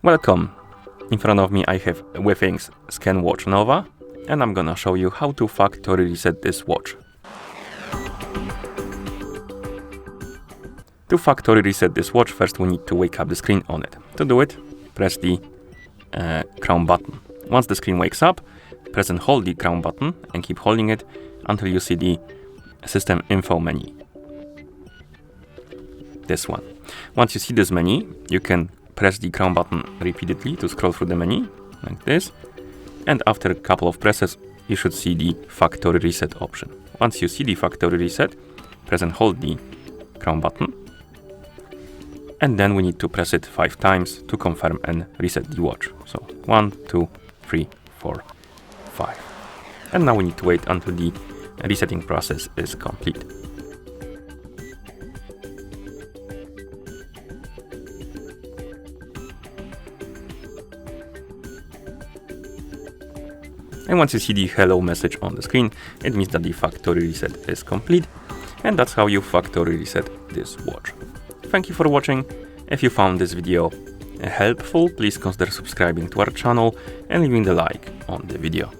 Welcome! In front of me I have Withings ScanWatch Nova, and I'm gonna show you how to factory reset this watch. To factory reset this watch, first we need to wake up the screen on it. To do it, press the crown button. Once the screen wakes up, press and hold the crown button and keep holding it until you see the system info menu. This one. Once you see this menu, you can press the crown button repeatedly to scroll through the menu, like this. And after a couple of presses, you should see the factory reset option. Once you see the factory reset, press and hold the crown button. And then we need to press it 5 times to confirm and reset the watch. So 1, 2, 3, 4, 5. And now we need to wait until the resetting process is complete. And once you see the hello message on the screen, it means that the factory reset is complete. And that's how you factory reset this watch. Thank you for watching. If you found this video helpful, please consider subscribing to our channel and leaving the like on the video.